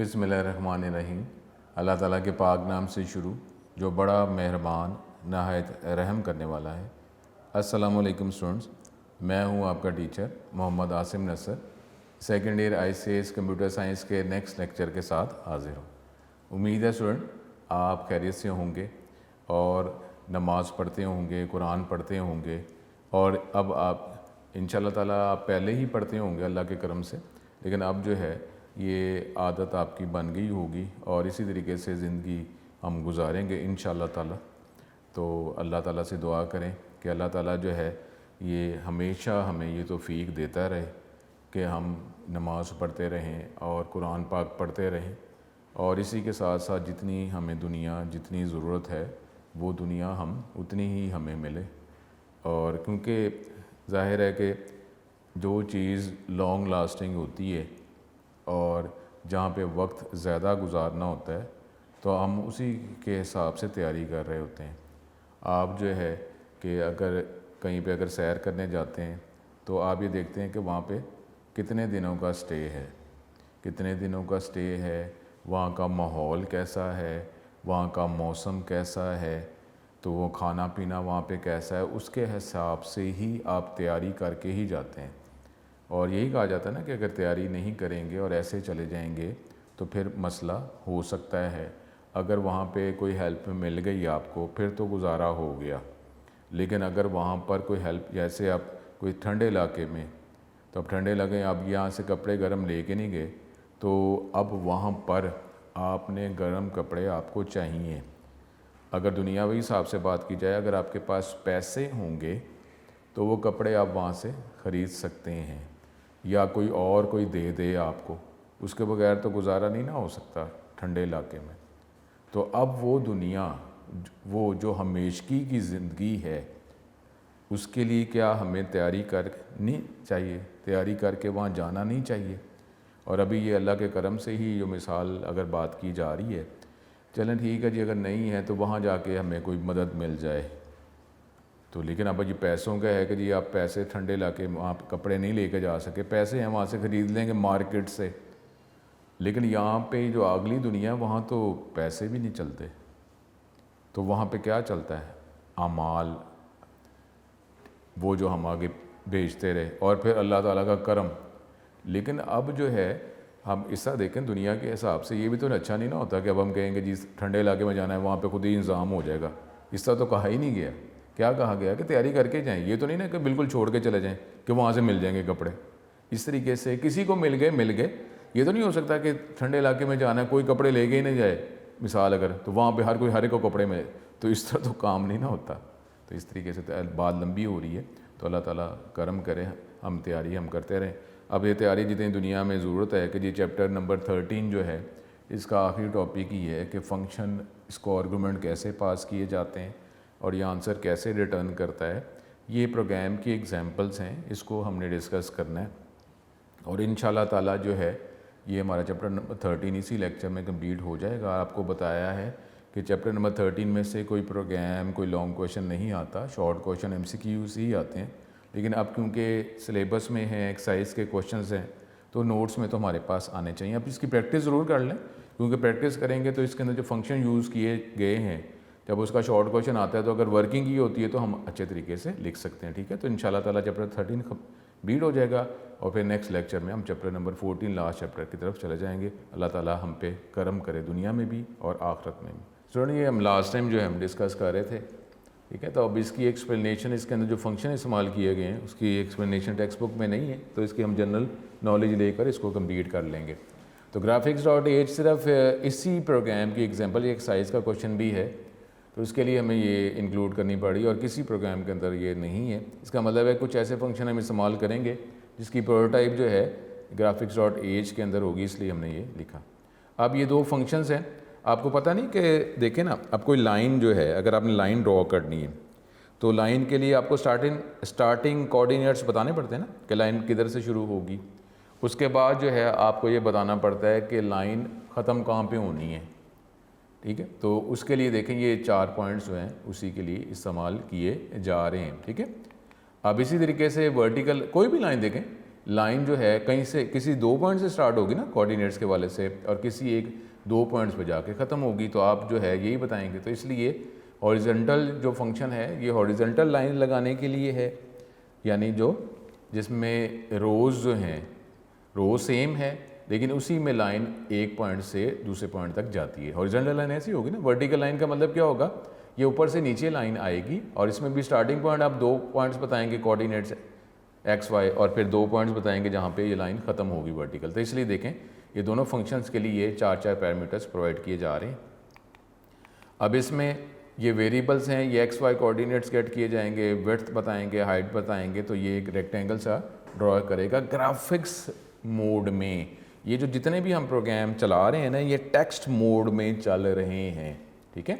बिस्मिल्लाहिर्रहमानिर्रहीम। अल्लाह ताला के पाक नाम से शुरू जो बड़ा मेहरबान नहायत रहम करने वाला है। अस्सलामु अलैकुम स्टूडेंट्स, मैं हूं आपका teacher Mohammad Asim Nasar, second year ICS computer science के नेक्स्ट लेक्चर के साथ हाजिर हूँ। उम्मीद है स्टूडेंट आप खैरियत से होंगे और नमाज़ पढ़ते होंगे, कुरान पढ़ते होंगे और अब आप इंशाअल्लाह ताला आप पहले ही पढ़ते होंगे अल्लाह के करम से, लेकिन अब जो है ये आदत आपकी बन गई होगी और इसी तरीके से ज़िंदगी हम गुजारेंगे इंशाअल्लाह ताला। तो अल्लाह ताला से दुआ करें कि अल्लाह ताला जो है ये हमेशा हमें ये तौफ़ीक देता रहे कि हम नमाज़ पढ़ते रहें और कुरान पाक पढ़ते रहें और इसी के साथ साथ जितनी हमें दुनिया जितनी ज़रूरत है वो दुनिया हम उतनी ही हमें मिले। और क्योंकि ज़ाहिर है कि जो चीज़ लॉन्ग लास्टिंग होती है और जहाँ पे वक्त ज़्यादा गुजारना होता है तो हम उसी के हिसाब से तैयारी कर रहे होते हैं। आप जो है कि अगर कहीं पे अगर सैर करने जाते हैं तो आप ये देखते हैं कि वहाँ पे कितने दिनों का स्टे है, कितने दिनों का स्टे है, वहाँ का माहौल कैसा है, वहाँ का मौसम कैसा है, तो वो खाना पीना वहाँ पे कैसा है, उसके हिसाब से ही आप तैयारी करके ही जाते हैं। और यही कहा जाता है ना कि अगर तैयारी नहीं करेंगे और ऐसे चले जाएंगे तो फिर मसला हो सकता है। अगर वहाँ पे कोई हेल्प मिल गई आपको फिर तो गुजारा हो गया, लेकिन अगर वहाँ पर कोई हेल्प, जैसे आप कोई ठंडे इलाके में, तो अब ठंडे इलाके आप यहाँ से कपड़े गर्म लेके नहीं गए तो अब वहाँ पर आपने गर्म कपड़े आपको चाहिए। अगर दुनियावी हिसाब से बात की जाए, अगर आपके पास पैसे होंगे तो वो कपड़े आप वहाँ से ख़रीद सकते हैं या कोई दे दे आपको, उसके बगैर तो गुजारा नहीं ना हो सकता ठंडे इलाके में। तो अब वो दुनिया, वो जो हमेशगी की ज़िंदगी है, उसके लिए क्या हमें तैयारी करनी चाहिए, तैयारी करके वहाँ जाना नहीं चाहिए। और अभी ये अल्लाह के करम से ही जो मिसाल अगर बात की जा रही है, चलें ठीक है जी, अगर नहीं है तो वहाँ जाके हमें कोई मदद मिल जाए तो, लेकिन अब जी पैसों का है कि जी आप पैसे ठंडे इलाके वहाँ कपड़े नहीं लेके जा सके, पैसे हैं वहाँ से ख़रीद लेंगे मार्केट से, लेकिन यहाँ पे जो अगली दुनिया वहाँ तो पैसे भी नहीं चलते। तो वहाँ पे क्या चलता है, अमाल, वो जो हम आगे भेजते रहे और फिर अल्लाह ताला का करम। लेकिन अब जो है हम इसका देखें दुनिया के हिसाब से ये भी तो अच्छा नहीं ना होता कि अब हम कहेंगे जी ठंडे इलाके में जाना है वहाँ पे खुद ही इंतज़ाम हो जाएगा। इसका तो कहा ही नहीं गया। क्या कहा गया कि तैयारी करके जाएं, ये तो नहीं ना कि बिल्कुल छोड़ के चले जाएं कि वहाँ से मिल जाएंगे कपड़े। इस तरीके से किसी को मिल गए, ये तो नहीं हो सकता कि ठंडे इलाके में जाना है कोई कपड़े लेके ही नहीं जाए मिसाल अगर, तो वहाँ पर हर एक को कपड़े मिले, तो इस तरह तो काम नहीं ना होता। तो इस तरीके से बात लंबी हो रही है, तो अल्लाह ताला करम करे, हम तैयारी हम करते रहें। अब ये तैयारी जितनी दुनिया में ज़रूरत है कि जी चैप्टर नंबर 13 जो है इसका आखिरी टॉपिक ही है कि फ़ंक्शन, इसको आर्गूमेंट कैसे पास किए जाते हैं और ये आंसर कैसे रिटर्न करता है। ये प्रोग्राम की एग्जांपल्स हैं, इसको हमने डिस्कस करना है और इंशाल्लाह ताला जो है ये हमारा चैप्टर नंबर 13 इसी लेक्चर में कंप्लीट हो जाएगा। आपको बताया है कि चैप्टर नंबर 13 में से कोई प्रोग्राम, कोई लॉन्ग क्वेश्चन नहीं आता, शॉर्ट क्वेश्चन MCQs ही आते हैं। लेकिन अब क्योंकि सिलेबस में है, एक्सरसाइज के क्वेश्चंस हैं, तो नोट्स में तो हमारे पास आने चाहिए। अब इसकी प्रैक्टिस ज़रूर कर लें, क्योंकि प्रैक्टिस करेंगे तो इसके अंदर जो फंक्शन यूज़ किए गए हैं, जब उसका शॉर्ट क्वेश्चन आता है तो अगर वर्किंग की होती है तो हम अच्छे तरीके से लिख सकते हैं। ठीक है, तो इंशाल्लाह ताला चैप्टर 13 कंप्लीट हो जाएगा और फिर नेक्स्ट लेक्चर में हम चैप्टर नंबर 14 लास्ट चैप्टर की तरफ चले जाएंगे। अल्लाह ताला हम पे करम करे दुनिया में भी और आखिरत में भी। स्टूडेंट ये हम लास्ट टाइम जो है हम डिस्कस कर रहे थे, ठीक है, तो अब इसकी एक्सप्लेनेशन, इसके अंदर जो फंक्शन इस्तेमाल किए गए हैं उसकी एक्सप्लेनेशन टेक्स्ट बुक में नहीं है, तो इसकी हम जनरल नॉलेज लेकर इसको कंप्लीट कर लेंगे। तो graphics.h सिर्फ इसी प्रोग्राम की एग्जांपल, ये एक्सरसाइज का क्वेश्चन भी है, तो उसके लिए हमें ये इंक्लूड करनी पड़ी और किसी प्रोग्राम के अंदर ये नहीं है। इसका मतलब है कुछ ऐसे फंक्शन हम इस्तेमाल करेंगे जिसकी प्रोटोटाइप जो है graphics.h के अंदर होगी, इसलिए हमने ये लिखा। अब ये दो फंक्शंस हैं, आपको पता नहीं कि देखें ना, अब कोई लाइन जो है, अगर आपने लाइन ड्रॉ करनी है तो लाइन के लिए आपको स्टार्टिंग कोऑर्डिनेट्स बताने पड़ते हैं ना कि लाइन किधर से शुरू होगी। उसके बाद जो है आपको ये बताना पड़ता है कि लाइन ख़त्म कहाँ पे होनी है। ठीक है, तो उसके लिए देखें ये 4 पॉइंट्स जो हैं उसी के लिए इस्तेमाल किए जा रहे हैं। ठीक है, अब इसी तरीके से वर्टिकल कोई भी लाइन देखें, लाइन जो है कहीं से किसी 2 पॉइंट से स्टार्ट होगी ना कोऑर्डिनेट्स के वाले से, और किसी एक 2 पॉइंट्स पे जाके ख़त्म होगी, तो आप जो है यही बताएंगे। तो इसलिए हॉरिजॉन्टल जो फंक्शन है ये हॉरिजॉन्टल लाइन लगाने के लिए है, यानी जो जिसमें रोज़ जो हैं रो सेम है लेकिन उसी में लाइन एक पॉइंट से दूसरे पॉइंट तक जाती है। हॉरिजॉन्टल लाइन ऐसी होगी ना। वर्टिकल लाइन का मतलब क्या होगा, ये ऊपर से नीचे लाइन आएगी और इसमें भी स्टार्टिंग पॉइंट आप 2 पॉइंट्स बताएंगे कोऑर्डिनेट्स एक्स वाई, और फिर 2 पॉइंट्स बताएंगे जहाँ पे ये लाइन ख़त्म होगी वर्टिकल। तो इसलिए देखें ये दोनों फंक्शंस के लिए 4 पैरामीटर्स प्रोवाइड किए जा रहे हैं। अब इसमें ये वेरिएबल्स हैं, ये एक्स वाई कोऑर्डिनेट्स गेट किए जाएंगे, विड्थ बताएंगे, हाइट बताएंगे। तो ये एक रेक्टेंगल सा ड्रॉ करेगा ग्राफिक्स मोड में। ये जो जितने भी हम प्रोग्राम चला रहे हैं ना, ये टेक्स्ट मोड में चल रहे हैं, ठीक है।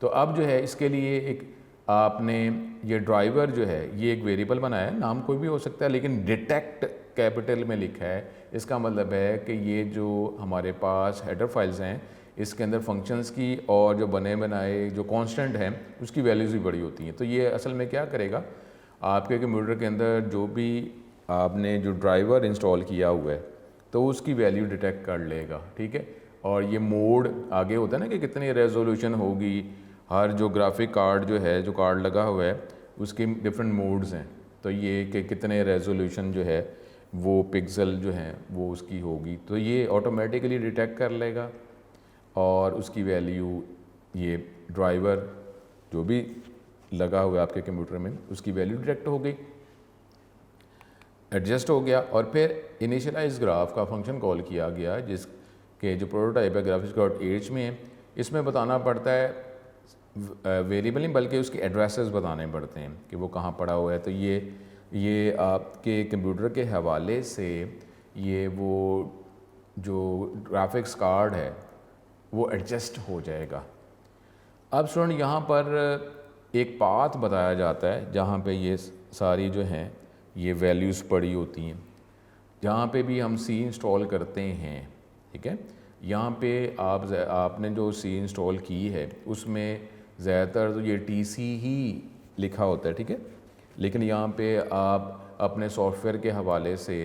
तो अब जो है इसके लिए एक आपने ये ड्राइवर जो है ये एक वेरिएबल बनाया है, नाम कोई भी हो सकता है लेकिन डिटेक्ट कैपिटल में लिखा है। इसका मतलब है कि ये जो हमारे पास हेडर फाइल्स हैं इसके अंदर फंक्शंस की और जो बने बनाए जो कांस्टेंट हैं उसकी वैल्यूज़ भी बड़ी होती हैं। तो ये असल में क्या करेगा, आपके कंप्यूटर के अंदर जो भी आपने जो ड्राइवर इंस्टॉल किया हुआ है तो उसकी वैल्यू डिटेक्ट कर लेगा, ठीक है। और ये मोड आगे होता है ना कि कितनी रेजोल्यूशन होगी, हर जो ग्राफिक कार्ड जो है जो कार्ड लगा हुआ है उसके डिफरेंट मोड्स हैं। तो ये कि कितने रेजोल्यूशन जो है वो पिक्सल जो है वो उसकी होगी, तो ये ऑटोमेटिकली डिटेक्ट कर लेगा और उसकी वैल्यू ये ड्राइवर जो भी लगा हुआ है आपके कंप्यूटर में उसकी वैल्यू डिटेक्ट हो गई, एडजस्ट हो गया। और फिर इनिशियलाइज ग्राफ का फंक्शन कॉल किया गया जिसके जो प्रोटोटाइप है graphics.h में है। इसमें बताना पड़ता है वेरिएबल नहीं बल्कि उसके एड्रेसेस बताने पड़ते हैं कि वो कहाँ पड़ा हुआ है। तो ये आपके कंप्यूटर के हवाले से ये वो जो ग्राफिक्स कार्ड है वो एडजस्ट हो जाएगा। अब स्टूडेंट यहाँ पर एक पाथ बताया जाता है जहाँ पे ये सारी जो हैं ये वैल्यूज़ पड़ी होती हैं। जहाँ पे भी हम सी इंस्टॉल करते हैं, ठीक है, यहाँ पे आपने जो सी इंस्टॉल की है उसमें ज़्यादातर तो ये TC ही लिखा होता है, ठीक है। लेकिन यहाँ पे आप अपने सॉफ्टवेयर के हवाले से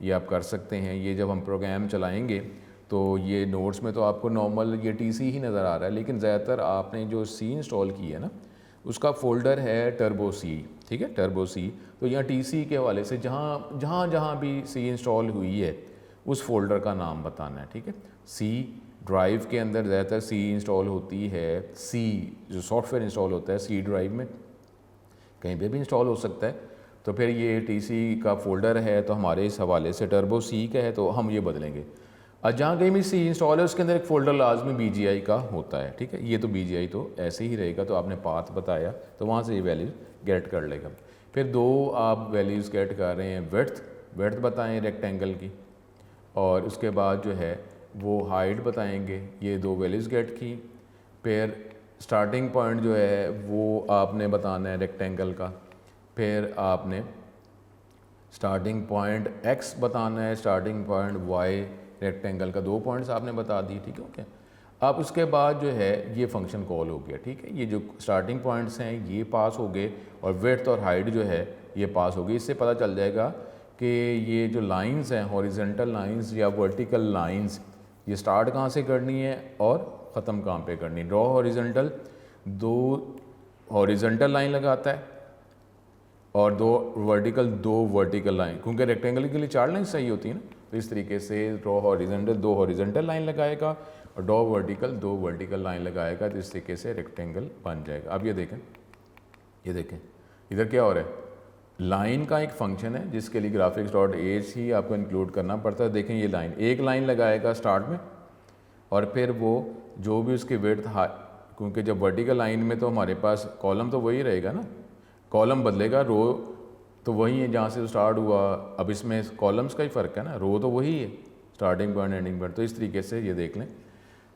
ये आप कर सकते हैं। ये जब हम प्रोग्राम चलाएंगे तो ये नोट्स में तो आपको नॉर्मल ये TC ही नज़र आ रहा है, लेकिन ज़्यादातर आपने जो सी इंस्टॉल की है ना उसका फ़ोल्डर है टर्बो सी, ठीक है, टर्बो सी। तो यहाँ TC के हवाले से जहाँ भी सी इंस्टॉल हुई है उस फोल्डर का नाम बताना है, ठीक है। सी ड्राइव के अंदर ज़्यादातर सी इंस्टॉल होती है, सी जो सॉफ्टवेयर इंस्टॉल होता है सी ड्राइव में, कहीं पे भी इंस्टॉल हो सकता है। तो फिर ये TC का फ़ोल्डर है तो हमारे इस हवाले से टर्बो सी का है तो हम ये बदलेंगे। और जहाँ कहीं भी सी इंस्टॉल है उसके अंदर एक फ़ोल्डर लाजमी BGI का होता है, ठीक है। ये तो BGI तो ऐसे ही रहेगा, तो आपने पाथ बताया तो वहाँ से ये वैल्यूज़ गेट कर लेगा। फिर 2 आप वैल्यूज़ गेट कर रहे हैं, विड्थ बताएं रेक्टेंगल की, और उसके बाद जो है वो हाइट बताएंगे, ये 2 वैल्यूज़ गेट की। फिर स्टार्टिंग पॉइंट जो है वो आपने बताना है रेक्टेंगल का, फिर आपने स्टार्टिंग पॉइंट x बताना है, स्टार्टिंग पॉइंट y रेक्टेंगल का 2 पॉइंट्स आपने बता दी, ठीक है, ओके। अब उसके बाद जो है ये फंक्शन कॉल हो गया, ठीक है। ये जो स्टार्टिंग पॉइंट्स हैं ये पास हो गए और विड्थ और हाइट जो है ये पास हो गई। इससे पता चल जाएगा कि ये जो लाइंस हैं हॉरिजॉन्टल लाइंस या वर्टिकल लाइंस ये स्टार्ट कहाँ से करनी है और ख़त्म कहाँ पे करनी है। ड्रॉ हॉरिजॉन्टल 2 हॉरिजॉन्टल लाइन लगाता है और 2 वर्टिकल लाइन, क्योंकि रेक्टेंगल के लिए 4 लाइन सही होती है ना। तो इस तरीके से ड्रॉ हॉरिजॉन्टल 2 हॉरिजॉन्टल लाइन लगाएगा और ड्रॉ वर्टिकल 2 वर्टिकल लाइन लगाएगा, तो इस तरीके से रेक्टेंगल बन जाएगा। अब ये देखें इधर क्या हो रहा है, लाइन का एक फंक्शन है जिसके लिए graphics.h ही आपको इंक्लूड करना पड़ता है। देखें ये लाइन एक लाइन लगाएगा स्टार्ट में और फिर वो जो भी उसकी विड्थ क्योंकि जब वर्टिकल लाइन में तो हमारे पास कॉलम तो वही रहेगा ना, कॉलम बदलेगा, रो तो वही है जहाँ से स्टार्ट हुआ। अब इसमें कॉलम्स का ही फ़र्क है ना, रो तो वही है स्टार्टिंग पॉइंट एंडिंग पॉइंट। तो इस तरीके से ये देख लें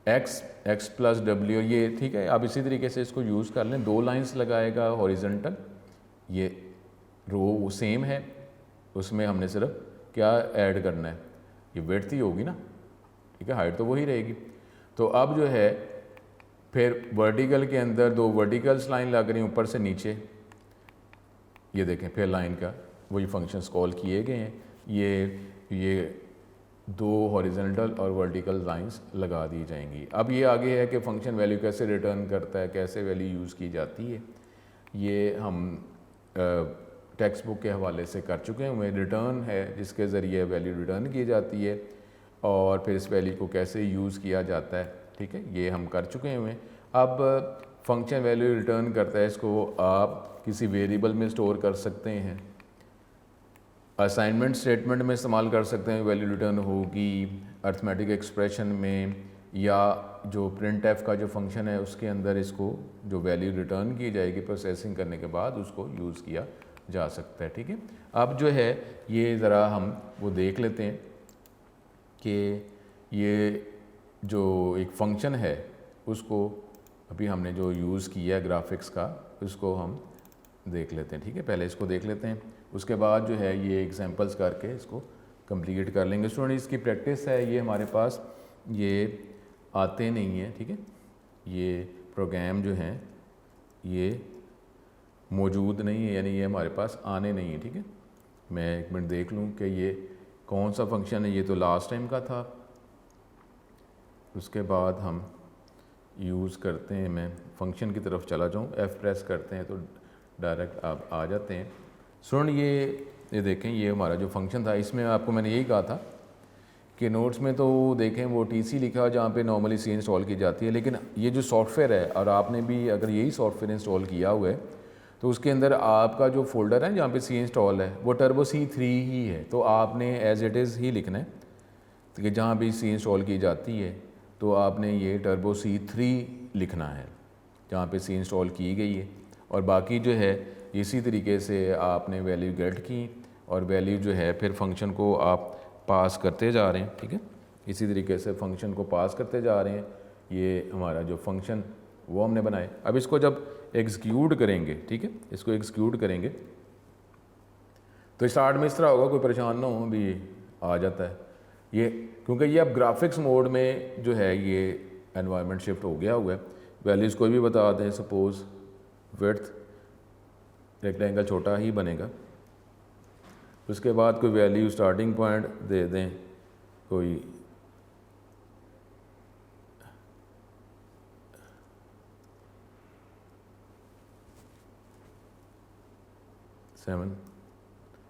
x प्लस W ये ठीक है। अब इसी तरीके से इसको यूज़ कर लें, 2 लाइंस लगाएगा हॉरिजॉन्टल, ये रो सेम है, उसमें हमने सिर्फ क्या ऐड करना है, ये विड्थ ही होगी ना, ठीक है, हाइट तो वही रहेगी। तो अब जो है फिर वर्टिकल के अंदर 2 वर्टिकल्स लाइन लग रही हैं ऊपर से नीचे, ये देखें फिर लाइन का वही फंक्शंस कॉल किए गए हैं। ये दो हॉरिजॉन्टल और वर्टिकल लाइंस लगा दी जाएंगी। अब ये आगे है कि फ़ंक्शन वैल्यू कैसे रिटर्न करता है, कैसे वैल्यू यूज़ की जाती है, ये हम टेक्स्ट बुक के हवाले से कर चुके हैं। वह रिटर्न है जिसके ज़रिए वैल्यू रिटर्न की जाती है और फिर इस वैल्यू को कैसे यूज़ किया जाता है, ठीक है, ये हम कर चुके हैं। अब फंक्शन वैल्यू रिटर्न करता है, इसको आप किसी वेरिएबल में स्टोर कर सकते हैं, असाइनमेंट स्टेटमेंट में इस्तेमाल कर सकते हैं, वैल्यू रिटर्न होगी अर्थमेटिक एक्सप्रेशन में, या जो प्रिंट एफ का जो फंक्शन है उसके अंदर इसको जो वैल्यू रिटर्न की जाएगी प्रोसेसिंग करने के बाद उसको यूज़ किया जा सकता है, ठीक है। अब जो है ये ज़रा हम वो देख लेते हैं कि ये जो एक फ़ंक्शन है उसको अभी हमने जो यूज़ किया है ग्राफिक्स का, उसको हम देख लेते हैं, ठीक है। पहले इसको देख लेते हैं, उसके बाद जो है ये एग्जांपल्स करके इसको कंप्लीट कर लेंगे। स्टूडेंट इसकी प्रैक्टिस है, ये हमारे पास ये आते नहीं है, ठीक है, ये प्रोग्राम जो हैं ये मौजूद नहीं है, यानी ये हमारे पास आने नहीं है, ठीक है। मैं एक मिनट देख लूँ कि ये कौन सा फंक्शन है, ये तो लास्ट टाइम का था। उसके बाद हम यूज़ करते हैं, मैं फंक्शन की तरफ चला जाऊँ, F प्रेस करते हैं तो डायरेक्ट आप आ जाते हैं। स्टूडेंट ये देखें, ये हमारा जो फंक्शन था, इसमें आपको मैंने यही कहा था कि नोट्स में तो देखें वो TC लिखा है जहाँ पे नॉर्मली C इंस्टॉल की जाती है, लेकिन ये जो सॉफ्टवेयर है और आपने भी अगर यही सॉफ्टवेयर इंस्टॉल किया हुआ है तो उसके अंदर आपका जो फोल्डर है जहाँ पे C इंस्टॉल है वो टर्बो C3 ही है, तो आपने एज इट इज़ ही लिखना है कि जहाँ भी C इंस्टॉल की जाती है तो आपने ये टर्बो C3 लिखना है जहाँ पे C इंस्टॉल की गई है, और बाकी जो है इसी तरीके से आपने वैल्यू गेट की और वैल्यू जो है फिर फंक्शन को आप पास करते जा रहे हैं, ठीक है। इसी तरीके से फंक्शन को पास करते जा रहे हैं, ये हमारा जो फंक्शन वो हमने बनाए। अब इसको जब एग्जीक्यूट करेंगे, ठीक है, इसको एग्जीक्यूट करेंगे तो स्टार्ट में इस तरह होगा, कोई परेशान ना हो, भी आ जाता है ये, क्योंकि ये अब ग्राफिक्स मोड में जो है ये एनवायरनमेंट शिफ्ट हो गया हुआ है। वैल्यूज़ कोई भी बता दें, सपोज़ विड्थ रेक्टेंगल छोटा ही बनेगा, उसके बाद कोई वैल्यू स्टार्टिंग पॉइंट दे दें, कोई 7,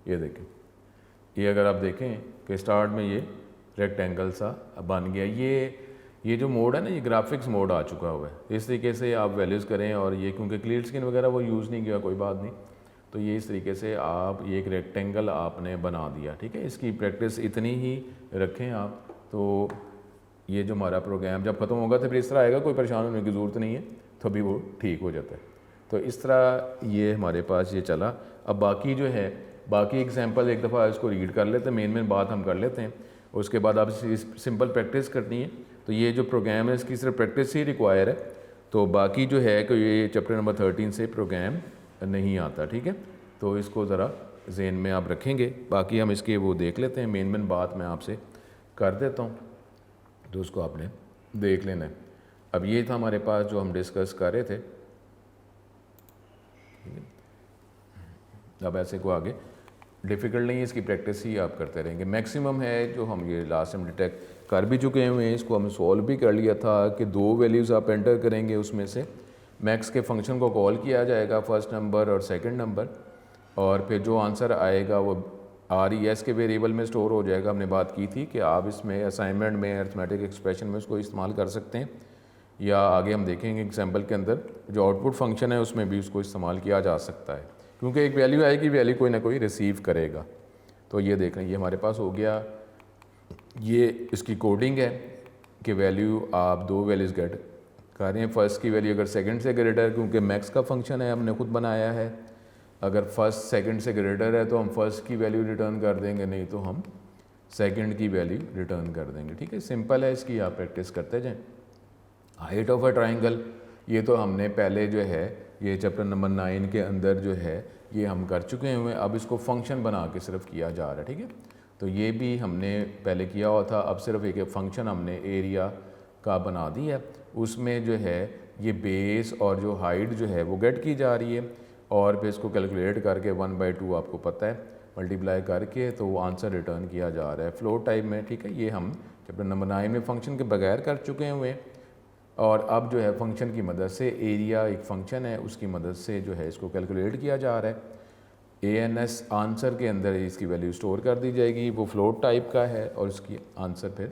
ये देखें, ये अगर आप देखें कि स्टार्ट में ये रेक्टेंगल सा बन गया। ये जो मोड है ना, ये ग्राफिक्स मोड आ चुका हुआ है। इस तरीके से आप वैल्यूज़ करें, और ये क्योंकि क्लियर स्क्रीन वगैरह वो यूज़ नहीं किया, कोई बात नहीं, तो ये इस तरीके से आप ये एक रेक्टेंगल आपने बना दिया, ठीक है। इसकी प्रैक्टिस इतनी ही रखें आप, तो ये जो हमारा प्रोग्राम जब ख़त्म होगा तो फिर इस तरह आएगा, कोई परेशान होने की ज़रूरत नहीं है, तो भी वो ठीक हो जाता है। तो इस तरह ये हमारे पास ये चला। अब बाकी जो है, बाकी एग्जांपल एक दफ़ा इसको रीड कर लेते हैं, मेन बात हम कर लेते हैं, उसके बाद आप सिंपल प्रैक्टिस करनी है। तो ये जो प्रोग्राम है इसकी सिर्फ प्रैक्टिस ही रिक्वायर है, तो बाकी जो है कि ये चैप्टर नंबर 13 से प्रोग्राम नहीं आता, ठीक है। तो इसको ज़रा जहन में आप रखेंगे, बाकी हम इसके वो देख लेते हैं। मेन बात मैं आपसे कर देता हूँ, तो उसको आपने देख लेना है। अब ये था हमारे पास जो हम डिस्कस कर रहे थे, अब ऐसे को आगे डिफ़िकल्ट नहीं है, इसकी प्रैक्टिस ही आप करते रहेंगे। मैक्सिमम है जो हम ये लास्ट टाइम डिटेक्ट कर भी चुके हैं, इसको हम सॉल्व भी कर लिया था कि 2 वैल्यूज़ आप एंटर करेंगे, उसमें से मैक्स के फंक्शन को कॉल किया जाएगा, फर्स्ट नंबर और सेकंड नंबर, और फिर जो आंसर आएगा वो RES के वेरिएबल में स्टोर हो जाएगा। हमने बात की थी कि आप इसमें असाइनमेंट में अर्थमेटिक एक्सप्रेशन में उसको इस्तेमाल कर सकते हैं, या आगे हम देखेंगे एग्जाम्पल के अंदर जो आउटपुट फंक्शन है उसमें भी उसको इस्तेमाल किया जा सकता है, क्योंकि एक वैल्यू आएगी, वैल्यू कोई ना कोई रिसीव करेगा। तो ये देख रहे हैं, ये हमारे पास हो गया, ये इसकी कोडिंग है कि वैल्यू आप 2 वैल्यूज़ गेट कर रहे हैं। फर्स्ट की वैल्यू अगर सेकंड से ग्रेटर, क्योंकि मैक्स का फंक्शन है हमने खुद बनाया है, अगर फर्स्ट सेकंड से ग्रेटर है तो हम फर्स्ट की वैल्यू रिटर्न कर देंगे, नहीं तो हम सेकंड की वैल्यू रिटर्न कर देंगे, ठीक है। सिंपल है, इसकी आप प्रैक्टिस करते जाएँ। हाइट ऑफ अ ट्राइंगल, ये तो हमने पहले जो है ये चैप्टर नंबर 9 के अंदर जो है ये हम कर चुके हैं। अब इसको फंक्शन बना के सिर्फ किया जा रहा है, ठीक है। तो ये भी हमने पहले किया हुआ था, अब सिर्फ एक फंक्शन हमने एरिया का बना दी है, उसमें जो है ये बेस और जो हाइट जो है वो गेट की जा रही है, और फिर इसको कैलकुलेट करके 1/2 आपको पता है मल्टीप्लाई करके तो वो आंसर रिटर्न किया जा रहा है फ्लोट टाइप में, ठीक है। ये हम चैप्टर नंबर 9 में फंक्शन के बगैर कर चुके हुए। और अब जो है फंक्शन की मदद से एरिया एक फ़ंक्शन है, उसकी मदद से जो है इसको कैलकुलेट किया जा रहा है। ANS आंसर के अंदर इसकी वैल्यू स्टोर कर दी जाएगी, वो फ्लोट टाइप का है और उसकी आंसर फिर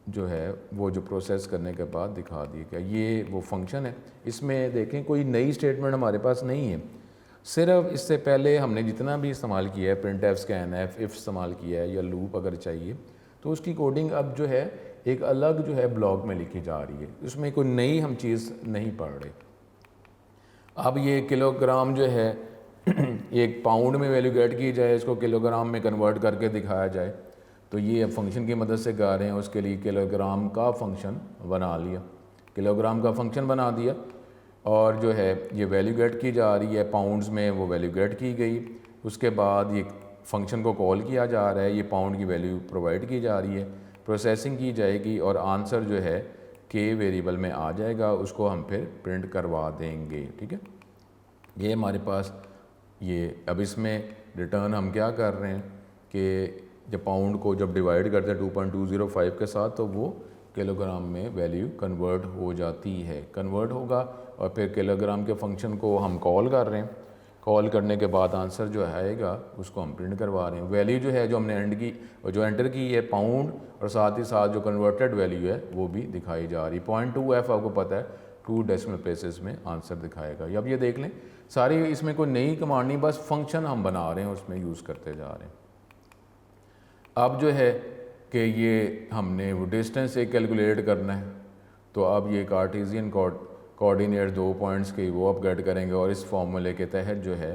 जो है वो जो प्रोसेस करने के बाद दिखा दिएगा। ये वो फंक्शन है। इसमें देखें कोई नई स्टेटमेंट हमारे पास नहीं है, सिर्फ इससे पहले हमने जितना भी इस्तेमाल किया है print F, scan F, if इस्तेमाल किया है या लूप अगर चाहिए तो उसकी कोडिंग अब जो है एक अलग जो है ब्लॉक में लिखी जा रही है, उसमें कोई नई हम चीज़ नहीं पढ़ रहे। अब ये किलोग्राम जो है एक पाउंड में वैल्यू गेट की जाए, इसको किलोग्राम में कन्वर्ट करके दिखाया जाए, तो ये फंक्शन की मदद से गा रहे हैं। उसके लिए किलोग्राम का फंक्शन बना लिया, किलोग्राम का फंक्शन बना दिया और जो है ये वैल्यू गेट की जा रही है पाउंड्स में, वो वैल्यू गेट की गई। उसके बाद ये फंक्शन को कॉल किया जा रहा है, ये पाउंड की वैल्यू प्रोवाइड की जा रही है, प्रोसेसिंग की जाएगी और आंसर जो है के वेरिएबल में आ जाएगा, उसको हम फिर प्रिंट करवा देंगे, ठीक है। ये हमारे पास ये अब इसमें रिटर्न हम क्या कर रहे हैं कि जब पाउंड को जब डिवाइड करते हैं 2.205 के साथ तो वो किलोग्राम में वैल्यू कन्वर्ट हो जाती है, कन्वर्ट होगा और फिर किलोग्राम के फंक्शन को हम कॉल कर रहे हैं। कॉल करने के बाद आंसर जो आएगा उसको हम प्रिंट करवा रहे हैं। वैल्यू जो है जो हमने एंटर की है पाउंड और साथ ही साथ जो कन्वर्टेड वैल्यू है वो भी दिखाई जा रही है। 0.2F आपको पता है 2 डेसिमल प्लेसेस में आंसर दिखाएगा। अब ये देख लें सारी इसमें कोई नई कमांड नहीं, बस फंक्शन हम बना रहे हैं उसमें यूज़ करते जा रहे हैं। अब जो है कि ये हमने वो डिस्टेंस एक कैलकुलेट करना है, तो अब ये कार्टेशियन कोऑर्डिनेट 2 पॉइंट्स के वो अपडेट करेंगे और इस फॉर्मूले के तहत जो है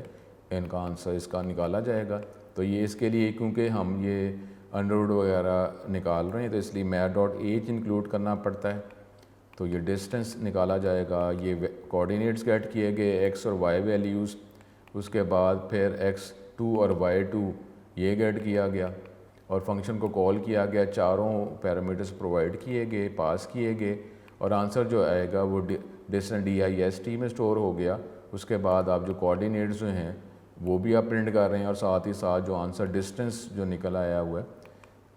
इनका आंसर इसका निकाला जाएगा। तो ये इसके लिए क्योंकि हम ये अंडरवुड वगैरह निकाल रहे हैं तो इसलिए math.h इंक्लूड करना पड़ता है। तो ये डिस्टेंस निकाला जाएगा, ये कोऑर्डिनेट्स गेट किए गए x और y वैल्यूज़, उसके बाद फिर x2 और y2 ये गेट किया गया और फंक्शन को कॉल किया गया, चारों पैरामीटर्स प्रोवाइड किए गए, पास किए गए और आंसर जो आएगा वो डिस्टेंस DIST में स्टोर हो गया। उसके बाद आप जो कोऑर्डिनेट्स जो हैं वो भी आप प्रिंट कर रहे हैं और साथ ही साथ जो आंसर डिस्टेंस जो निकल आया हुआ है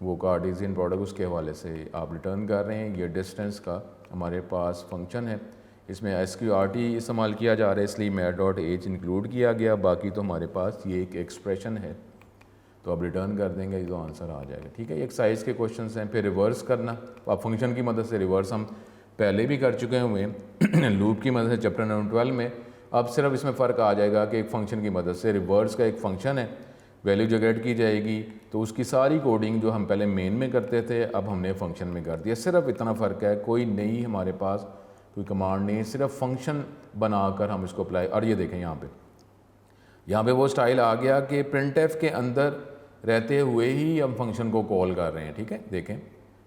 वो कार्टेशियन प्रोडक्ट उसके हवाले से आप रिटर्न कर रहे हैं। ये डिस्टेंस का हमारे पास फंक्शन है, इसमें SQRT इस्तेमाल किया जा रहा है इसलिए math.h इंक्लूड किया गया। बाकी तो हमारे पास ये एक एक्सप्रेशन है तो आप रिटर्न कर देंगे तो आंसर आ जाएगा, ठीक है। एक साइज़ के क्वेश्चन हैं। फिर रिवर्स करना, आप फंक्शन की मदद से रिवर्स हम पहले भी कर चुके हुए हैं लूप की मदद से चैप्टर नंबर 12 में। अब सिर्फ इसमें फ़र्क आ जाएगा कि एक फ़ंक्शन की मदद से रिवर्स का एक फ़ंक्शन है, वैल्यू जो गेट की जाएगी तो उसकी सारी कोडिंग जो हम पहले मेन में करते थे अब हमने फंक्शन में कर दिया। सिर्फ इतना फ़र्क है, कोई नई हमारे पास कोई कमांड नहीं, सिर्फ फंक्शन बनाकर हम इसको अप्लाई। और ये देखें यहाँ पे वो स्टाइल आ गया कि printf के अंदर रहते हुए ही हम फंक्शन को कॉल कर रहे हैं, ठीक है। देखें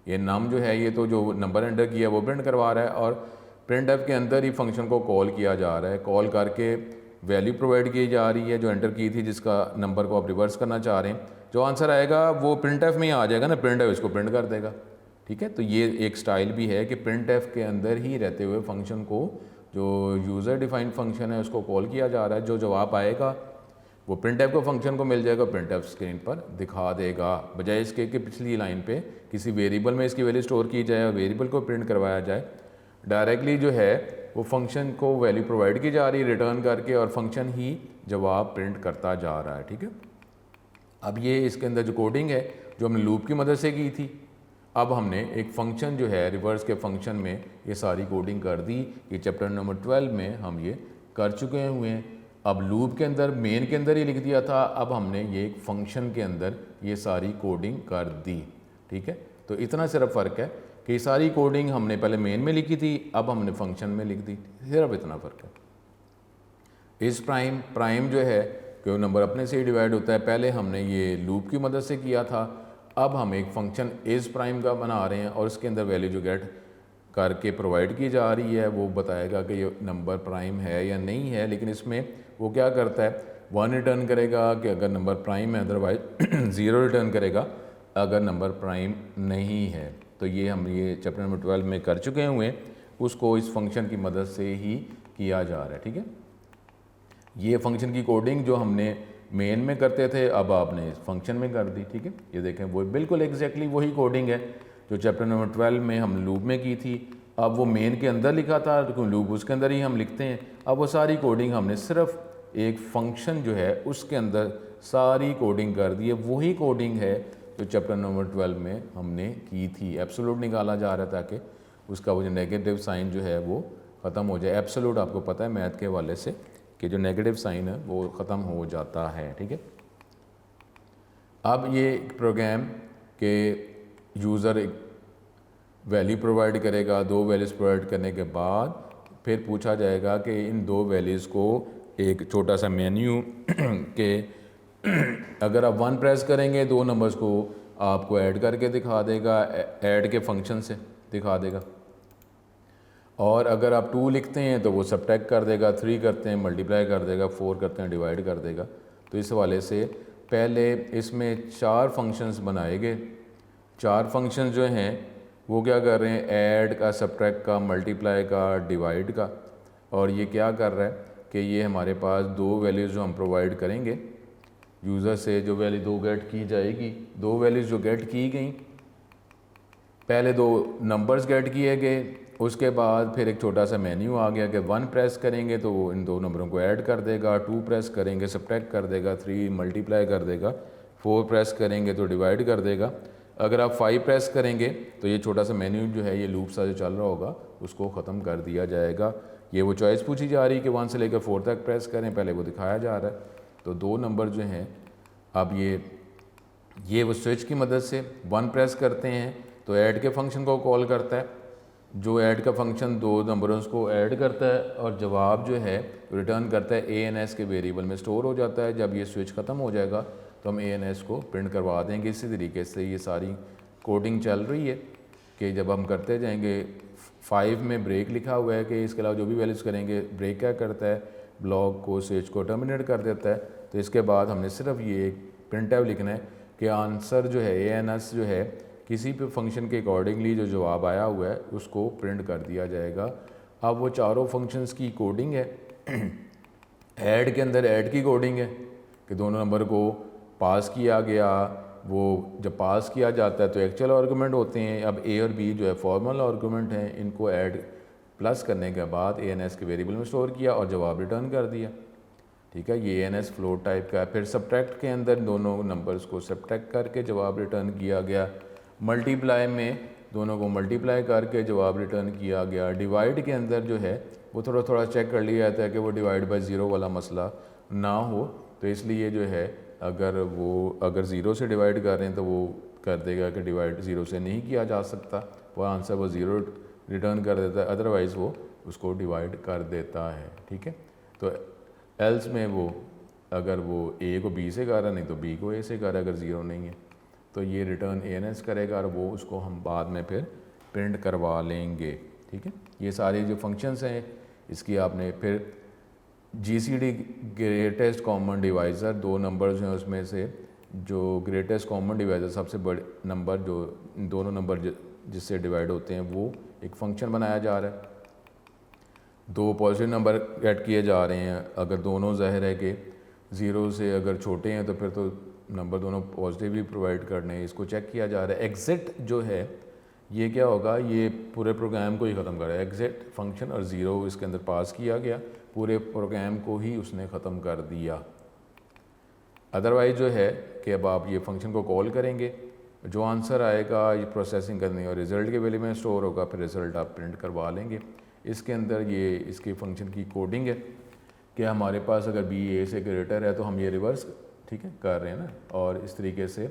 ये नाम जो है ये तो जो नंबर एंटर किया वो प्रिंट करवा रहा है और printf के अंदर ही फंक्शन को कॉल किया जा रहा है। कॉल करके वैल्यू प्रोवाइड की जा रही है जो एंटर की थी, जिसका नंबर को आप रिवर्स करना चाह रहे हैं। जो आंसर आएगा वो printf में ही आ जाएगा ना, printf इसको प्रिंट कर देगा, ठीक है। तो ये एक स्टाइल भी है कि printf के अंदर ही रहते हुए फंक्शन को जो यूज़र डिफाइंड फंक्शन है उसको कॉल किया जा रहा है। जो जवाब आएगा वो printf को फंक्शन को मिल जाएगा, printf स्क्रीन पर दिखा देगा, बजाय इसके कि पिछली लाइन पे किसी वेरिएबल में इसकी वैल्यू स्टोर की जाए और वेरिएबल को प्रिंट करवाया जाए। डायरेक्टली जो है वो फंक्शन को वैल्यू प्रोवाइड की जा रही है रिटर्न करके और फंक्शन ही जवाब प्रिंट करता जा रहा है, ठीक है। अब ये इसके अंदर जो कोडिंग है जो हमने लूप की मदद से की थी, अब हमने एक फ़ंक्शन जो है रिवर्स के फंक्शन में ये सारी कोडिंग कर दी। ये चैप्टर नंबर 12 में हम ये कर चुके हुए हैं। अब लूप के अंदर मेन के अंदर ही लिख दिया था, अब हमने ये एक फ़ंक्शन के अंदर ये सारी कोडिंग कर दी, ठीक है। तो इतना सिर्फ फ़र्क है कि सारी कोडिंग हमने पहले मेन में लिखी थी, अब हमने फंक्शन में लिख दी, सिर्फ इतना फ़र्क है। इस प्राइम जो है कि नंबर अपने से ही डिवाइड होता है, पहले हमने ये लूप की मदद से किया था, अब हम एक फ़ंक्शन इज़ प्राइम का बना रहे हैं और उसके अंदर वैल्यू जो गेट करके प्रोवाइड की जा रही है वो बताएगा कि ये नंबर प्राइम है या नहीं है। लेकिन इसमें वो क्या करता है, 1 रिटर्न करेगा कि अगर नंबर प्राइम है, अदरवाइज 0 रिटर्न करेगा अगर नंबर प्राइम नहीं है। तो ये हम ये चैप्टर नंबर 12 में कर चुके हुए हैं, उसको इस फंक्शन की मदद से ही किया जा रहा है, ठीक है। ये फंक्शन की कोडिंग जो हमने मेन में करते थे, अब आपने फंक्शन में कर दी। ठीक है, ये देखें वो बिल्कुल एग्जैक्टली वही कोडिंग है जो चैप्टर नंबर 12 में हम लूप में की थी। अब वो मेन के अंदर लिखा था, क्योंकि लूप उसके अंदर ही हम लिखते हैं। अब वो सारी कोडिंग हमने सिर्फ एक फंक्शन जो है उसके अंदर सारी कोडिंग कर दी है। वही कोडिंग है जो चैप्टर नंबर 12 में हमने की थी। एब्सोल्यूट निकाला जा रहा था कि उसका वो जो नेगेटिव साइन जो है वो ख़त्म हो जाए। एब्सोल्यूट आपको पता है मैथ के हवाले से कि जो नेगेटिव साइन है वो ख़त्म हो जाता है। ठीक है, अब ये प्रोग्राम के यूज़र एक वैल्यू प्रोवाइड करेगा। 2 वैल्यूज़ प्रोवाइड करने के बाद फिर पूछा जाएगा कि इन 2 वैल्यूज़ को एक छोटा सा मेन्यू के अगर आप 1 प्रेस करेंगे 2 नंबर्स को आपको ऐड करके दिखा देगा, ऐड के फंक्शन से दिखा देगा। और अगर आप 2 लिखते हैं तो वो सब्ट्रैक्ट कर देगा, 3 करते हैं मल्टीप्लाई कर देगा, 4 करते हैं डिवाइड कर देगा। तो इस हवाले से पहले इसमें 4 फंक्शंस बनाए गए। 4 फंक्शंस जो हैं वो क्या कर रहे हैं, ऐड का, सब्ट्रैक्ट का, मल्टीप्लाई का, डिवाइड का। और ये क्या कर रहा है कि ये हमारे पास 2 वैल्यूज़ जो हम प्रोवाइड करेंगे यूज़र से, जो वैल्यू 2 गेट की जाएगी, 2 वैल्यूज़ जो गेट की गई, पहले 2 नंबर्स गेट किए गए, उसके बाद फिर एक छोटा सा मेन्यू आ गया कि 1 प्रेस करेंगे तो वो इन 2 नंबरों को ऐड कर देगा, 2 प्रेस करेंगे सब्ट्रैक्ट कर देगा, 3 मल्टीप्लाई कर देगा, 4 प्रेस करेंगे तो डिवाइड कर देगा। अगर आप 5 प्रेस करेंगे तो ये छोटा सा मेन्यू जो है, ये लूप सा जो चल रहा होगा उसको ख़त्म कर दिया जाएगा। ये वो चॉइस पूछी जा रही है कि 1 से लेकर 4 तक प्रेस करें, पहले वो दिखाया जा रहा है। तो 2 नंबर जो हैं, अब ये वो स्विच की मदद से 1 प्रेस करते हैं तो ऐड के फंक्शन को कॉल करता है। जो ऐड का फंक्शन 2 नंबरों को ऐड करता है और जवाब जो है रिटर्न करता है ANS के वेरिएबल में स्टोर हो जाता है। जब ये स्विच ख़त्म हो जाएगा तो हम ANS को प्रिंट करवा देंगे। इसी तरीके से ये सारी कोडिंग चल रही है कि जब हम करते जाएंगे। 5 में ब्रेक लिखा हुआ है कि इसके अलावा जो भी वैल्यूज़ करेंगे, ब्रेक क्या करता है, ब्लॉक को, स्विच को टर्मिनेट कर देता है। तो इसके बाद हमने सिर्फ ये एक प्रिंटफ लिखना है कि आंसर जो है, ANS जो है, किसी भी फंक्शन के अकॉर्डिंगली जो जवाब आया हुआ है उसको प्रिंट कर दिया जाएगा। अब वो चारों फंक्शंस की कोडिंग है। ऐड के अंदर ऐड की कोडिंग है कि दोनों नंबर को पास किया गया, वो जब पास किया जाता है तो एक्चुअल आर्गूमेंट होते हैं। अब A और B जो है फॉर्मल आर्गूमेंट हैं, इनको ऐड प्लस करने के बाद ANS के वेरिएबल में स्टोर किया और जवाब रिटर्न कर दिया। ठीक है, ये ANS फ्लोट टाइप का है। फिर सब्ट्रैक्ट के अंदर दोनों नंबर्स को सब्ट्रैक्ट करके जवाब रिटर्न किया गया। मल्टीप्लाई में दोनों को मल्टीप्लाई करके जवाब रिटर्न किया गया। डिवाइड के अंदर जो है वो थोड़ा थोड़ा चेक कर लिया जाता है कि वो डिवाइड बाय ज़ीरो वाला मसला ना हो, तो इसलिए जो है अगर ज़ीरो से डिवाइड कर रहे हैं तो वो कर देगा कि डिवाइड ज़ीरो से नहीं किया जा सकता, वो आंसर वो ज़ीरो रिटर्न कर देता है, अदरवाइज़ वो उसको डिवाइड कर देता है। ठीक है, तो एल्स में वो अगर वो A को B से कर रहा है, नहीं तो B को A से कर रहा है, अगर ज़ीरो नहीं है तो ये रिटर्न ANS करेगा और वो उसको हम बाद में फिर प्रिंट करवा लेंगे। ठीक है, ये सारे जो फंक्शंस हैं इसकी आपने फिर GCD greatest common divisor, 2 numbers हैं उसमें से जो ग्रेटेस्ट कॉमन डिवाइज़र सबसे बड़े नंबर, जो दोनों नंबर जिससे डिवाइड होते हैं, वो एक फंक्शन बनाया जा रहा है। 2 पॉजिटिव नंबर ऐड किए जा रहे हैं। अगर दोनों ज़ाहिर है कि ज़ीरो से अगर छोटे हैं तो फिर तो नंबर दोनों पॉजिटिव ही प्रोवाइड करने हैं। इसको चेक किया जा रहा है। एग्जिट जो है ये क्या होगा, ये पूरे प्रोग्राम को ही ख़त्म कर रहा है। एग्जिट फंक्शन और ज़ीरो इसके अंदर पास किया गया, पूरे प्रोग्राम को ही उसने ख़त्म कर दिया। अदरवाइज जो है कि अब आप ये फंक्शन को कॉल करेंगे, जो आंसर आएगा ये प्रोसेसिंग करने और रिज़ल्ट के वैल्यू में स्टोर होगा, फिर रिज़ल्ट आप प्रिंट करवा लेंगे। इसके अंदर ये इसके फंक्शन की कोडिंग है कि हमारे पास अगर B A से ग्रेटर है तो हम ये रिवर्स, ठीक है, कर रहे हैं ना, और इस तरीके से।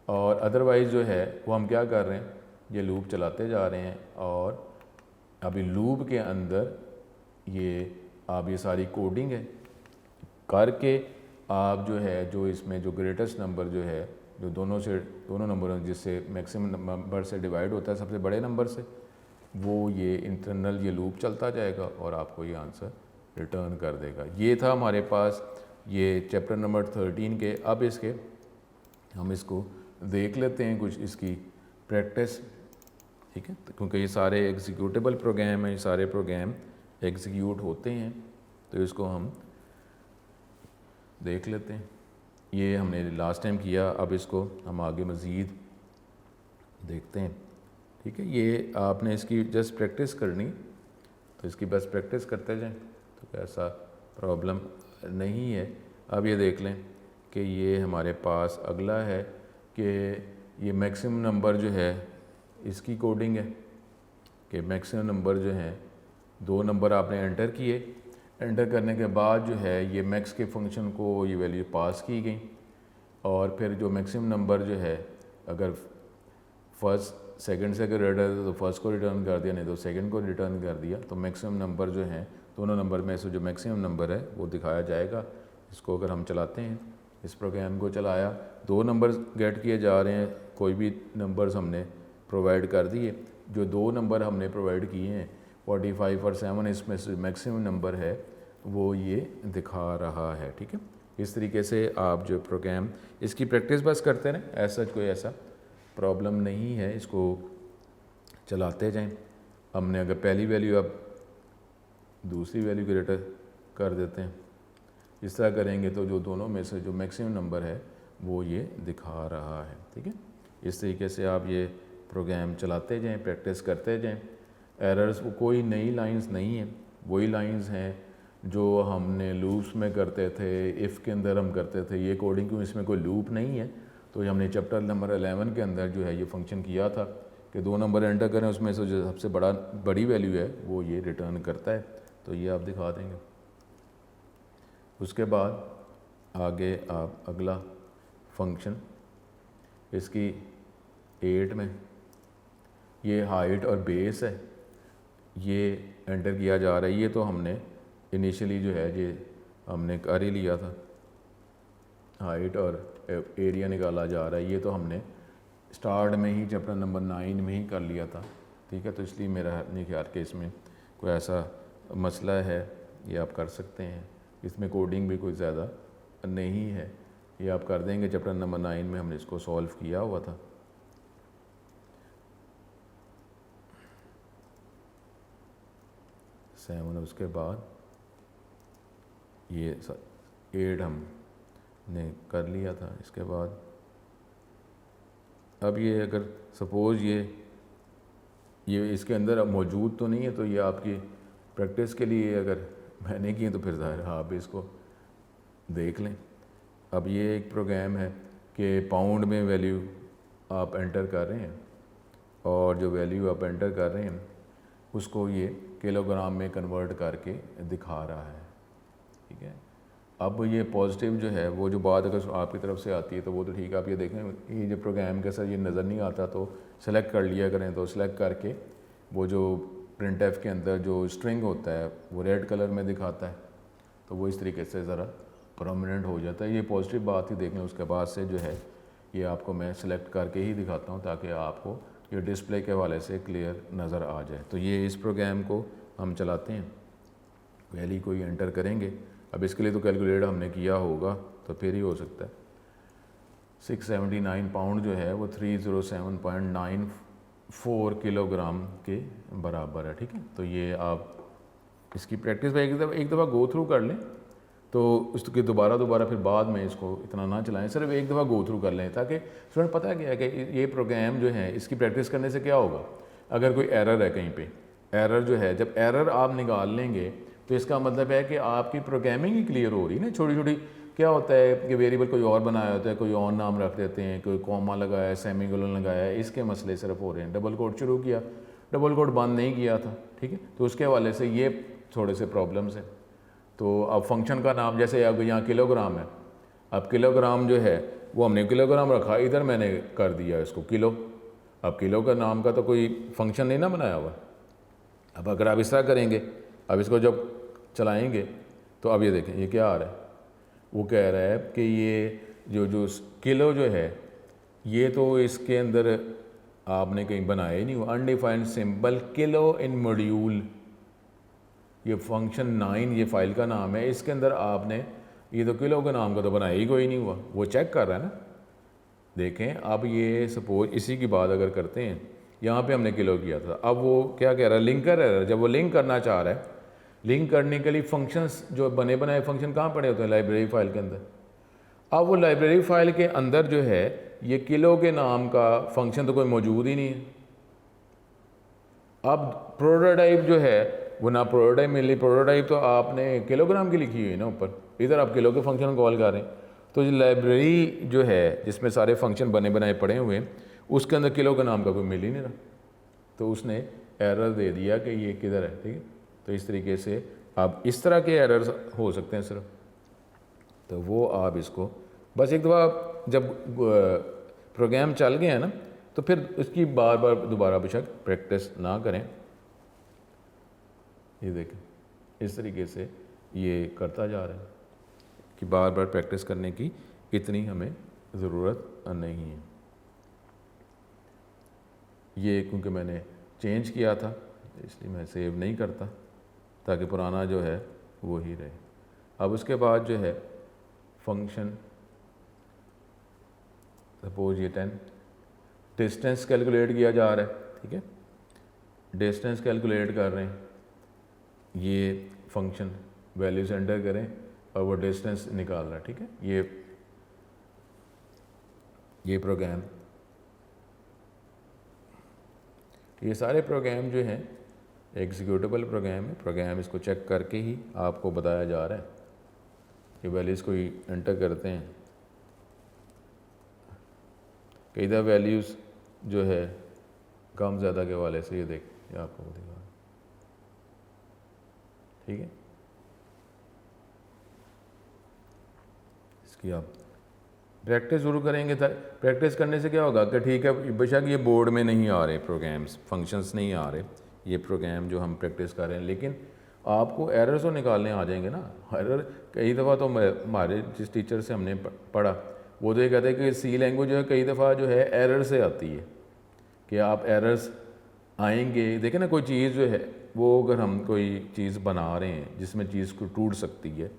और अदरवाइज़ जो है वो हम क्या कर रहे हैं, ये लूप चलाते जा रहे हैं और अभी लूप के अंदर ये सारी कोडिंग है करके आप जो है, जो इसमें जो ग्रेटेस्ट नंबर जो है, जो दोनों नंबरों जिससे मैक्सिमम नंबर से डिवाइड होता है सबसे बड़े नंबर से, वो ये इंटरनल ये लूप चलता जाएगा और आपको ये आंसर रिटर्न कर देगा। ये था हमारे पास ये चैप्टर नंबर 13 के। अब हम इसको देख लेते हैं कुछ इसकी प्रैक्टिस। ठीक है, तो क्योंकि ये सारे एग्जीक्यूटेबल प्रोग्राम हैं, ये सारे प्रोग्राम एग्जीक्यूट होते हैं, तो इसको हम देख लेते हैं। ये हमने लास्ट टाइम किया, अब इसको हम आगे मज़ीद देखते हैं। ठीक है, ये आपने इसकी जस्ट प्रैक्टिस करनी, तो इसकी बस प्रैक्टिस करते जाएं तो ऐसा प्रॉब्लम नहीं है। अब ये देख लें कि ये हमारे पास अगला है कि ये मैक्सिमम नंबर जो है इसकी कोडिंग है कि मैक्सिमम नंबर जो है 2 नंबर आपने एंटर किए, एंटर करने के बाद जो है ये मैक्स के फंक्शन को ये वैल्यू पास की गई और फिर जो मैक्सिमम नंबर जो है अगर फर्स्ट सेकंड से अगर रिटर्न है तो फर्स्ट को रिटर्न कर दिया, नहीं तो सेकंड को रिटर्न कर दिया, तो मैक्सिमम नंबर जो है दोनों नंबर में से जो मैक्सिमम नंबर है वो दिखाया जाएगा। इसको अगर हम चलाते हैं, इस प्रोग्राम को चलाया, 2 नंबर गेट किए जा रहे हैं, कोई भी नंबर्स हमने प्रोवाइड कर दिए, जो 2 नंबर हमने प्रोवाइड किए हैं 45 और 7, इसमें से मैक्सिमम नंबर है वो ये दिखा रहा है। ठीक है, इस तरीके से आप जो प्रोग्राम इसकी प्रैक्टिस बस करते रहें, ऐसा कोई ऐसा प्रॉब्लम नहीं है, इसको चलाते जाएं। हमने अगर पहली वैल्यू अब दूसरी वैल्यू की रिटर्न कर देते हैं, इस तरह करेंगे तो जो दोनों में से जो मैक्सिमम नंबर है वो ये दिखा रहा है। ठीक है, इस तरीके से आप ये प्रोग्राम चलाते जाएं, प्रैक्टिस करते जाएं। एरर्स वो कोई नई लाइंस नहीं है, वही लाइंस हैं जो हमने लूप्स में करते थे, इफ़ के अंदर हम करते थे। ये कोडिंग क्यों, इसमें कोई लूप नहीं है, तो हमने चैप्टर नंबर 11 के अंदर जो है ये फंक्शन किया था कि 2 नंबर एंटर करें, उसमें से जो सबसे बड़ी वैल्यू है वो ये रिटर्न करता है। तो ये आप दिखा देंगे। उसके बाद आगे आप अगला फंक्शन इसकी 8 में ये हाइट और बेस है, ये एंटर किया जा रहा है। ये तो हमने इनिशियली जो है ये हमने कर ही लिया था, हाइट और एरिया निकाला जा रहा है, ये तो हमने स्टार्ट में ही चैप्टर नंबर 9 में ही कर लिया था। ठीक है, तो इसलिए मेरा नहीं ख्याल कि इसमें कोई ऐसा मसला है, ये आप कर सकते हैं। इसमें कोडिंग भी कोई ज़्यादा नहीं है, ये आप कर देंगे। चैप्टर नंबर 9 में हमने इसको सॉल्व किया हुआ था। सेवन, उसके बाद ये 8 हमने कर लिया था। इसके बाद अब ये अगर सपोज़ ये इसके अंदर अब मौजूद तो नहीं है, तो ये आपकी प्रैक्टिस के लिए अगर मैंने की तो फिर ज़ाहिर है आप इसको देख लें। अब ये एक प्रोग्राम है कि पाउंड में वैल्यू आप एंटर कर रहे हैं और जो वैल्यू आप एंटर कर रहे हैं उसको ये किलोग्राम में कन्वर्ट करके दिखा रहा है। ठीक है, अब ये पॉजिटिव जो है वो जो बात अगर आपकी तरफ से आती है तो वो तो ठीक है, आप ये देखें ये जो प्रोग्राम के साथ ये नज़र नहीं आता तो सेलेक्ट कर लिया करें, तो सेलेक्ट करके वो जो प्रिंट एफ के अंदर जो स्ट्रिंग होता है वो रेड कलर में दिखाता है, तो वो इस तरीके से ज़रा परमानेंट हो जाता है। ये पॉजिटिव बात ही देख लें। उसके बाद से जो है ये आपको मैं सेलेक्ट करके ही दिखाता हूँ ताकि आपको ये डिस्प्ले के हवाले से क्लियर नज़र आ जाए। तो ये इस प्रोग्राम को हम चलाते हैं, वैल्यू कोई एंटर करेंगे। अब इसके लिए तो कैलकुलेट हमने किया होगा तो फिर ही हो सकता है। 679 पाउंड जो है वो 307.94 किलोग्राम के बराबर है। ठीक है, तो ये आप इसकी प्रैक्टिस एक दफ़ा गो थ्रू कर लें, तो उसके दोबारा फिर बाद में इसको इतना ना चलाएं, सिर्फ एक दफ़ा गो थ्रू कर लें ताकि स्टूडेंट पता क्या है कि ये प्रोग्राम जो है इसकी प्रैक्टिस करने से क्या होगा। अगर कोई एरर है कहीं पे, एरर जो है जब एरर आप निकाल लेंगे तो इसका मतलब है कि आपकी प्रोग्रामिंग ही क्लियर हो रही है ना। छोटी छोटी क्या होता है कि वेरिएबल कोई और बनाया होता है, कोई और नाम रख देते हैं, कोई कॉमा लगाया है, सेमीकोलन लगाया है, इसके मसले सिर्फ हो रहे हैं। डबल कोट शुरू किया, डबल कोट बंद नहीं किया था। ठीक है, तो उसके हवाले से ये थोड़े से प्रॉब्लम्स हैं। तो अब फंक्शन का नाम जैसे अब यहाँ किलोग्राम है, अब किलोग्राम जो है वो हमने किलोग्राम रखा, इधर मैंने कर दिया इसको किलो। अब किलो का नाम का तो कोई फंक्शन नहीं ना बनाया हुआ। अब अगर आप इस तरह करेंगे, अब इसको जब चलाएंगे तो अब ये देखें ये क्या आ रहा है, वो कह रहा है कि ये जो किलो जो है ये तो इसके अंदर आपने कहीं बनाया ही नहीं हुआ। अनडिफाइंड सिंबल किलो इन मॉड्यूल, ये फंक्शन 9 ये फाइल का नाम है, इसके अंदर आपने ये तो किलो के नाम का तो बनाया ही कोई नहीं हुआ। वो चेक कर रहा है ना। देखें अब ये सपोज इसी की बात अगर करते हैं, यहाँ पे हमने किलो किया था, अब वो क्या कह रहा है, लिंकर है। जब वो लिंक करना चाह रहा है, लिंक करने के लिए फंक्शंस जो बने बनाए फंक्शन कहाँ पड़े होते हैं, लाइब्रेरी फाइल के अंदर। अब वो लाइब्रेरी फ़ाइल के अंदर जो है ये किलो के नाम का फंक्शन तो कोई मौजूद ही नहीं है। अब प्रोटोटाइप जो है वो ना प्रोटोटाइप मिली, प्रोटोटाइप तो आपने किलोग्राम की लिखी हुई है ना ऊपर, इधर आप किलो के फंक्शन कॉल कर रहे हैं। तो ये लाइब्रेरी जो है जिसमें सारे फंक्शन बने बनाए पड़े हुए हैं, उसके अंदर किलो के नाम का कोई मिल ही नहीं रहा, तो उसने एरर दे दिया कि ये किधर है। ठीक है, तो इस तरीके से आप इस तरह के एरर्स हो सकते हैं सिर्फ, तो वो आप इसको बस एक दफ़ा जब प्रोग्राम चल गया है ना, तो फिर उसकी बार बार दोबारा बेशक प्रैक्टिस ना करें। ये देखें इस तरीके से ये करता जा रहा है कि बार बार प्रैक्टिस करने की इतनी हमें ज़रूरत नहीं है। ये क्योंकि मैंने चेंज किया था इसलिए मैं सेव नहीं करता, ताकि पुराना जो है वो ही रहे। अब उसके बाद जो है फंक्शन, सपोज ये 10 डिस्टेंस कैलकुलेट किया जा रहा है। ठीक है, डिस्टेंस कैलकुलेट कर रहे हैं, ये फंक्शन वैल्यूज एंटर करें और वो डिस्टेंस निकाल रहा है। ठीक है, ये प्रोग्राम, ये सारे प्रोग्राम जो हैं एग्जीक्यूटेबल प्रोग्राम है। प्रोग्राम इसको चेक करके ही आपको बताया जा रहा है कि वैल्यूज़ को एंटर करते हैं। कई दफ़ा वैल्यूज़ जो है कम ज़्यादा के हवाले से ये आपको दिखा, ठीक है। इसकी आप प्रैक्टिस ज़रूर करेंगे, था प्रैक्टिस करने से क्या होगा कि ठीक है बेशक ये बोर्ड में नहीं आ रहे प्रोग्राम्स, फंक्शंस नहीं आ रहे, ये प्रोग्राम जो हम प्रैक्टिस कर रहे हैं, लेकिन आपको एरर्स तो निकालने आ जाएंगे ना। एरर कई दफ़ा तो हमारे जिस टीचर से हमने पढ़ा वो तो ये कहते हैं कि सी लैंग्वेज जो है कई दफ़ा जो है एरर से आती है, कि आप एरर्स आएंगे। देखें ना, कोई चीज़ जो है वो अगर हम कोई चीज़ बना रहे हैं जिसमें चीज़ को टूट सकती है,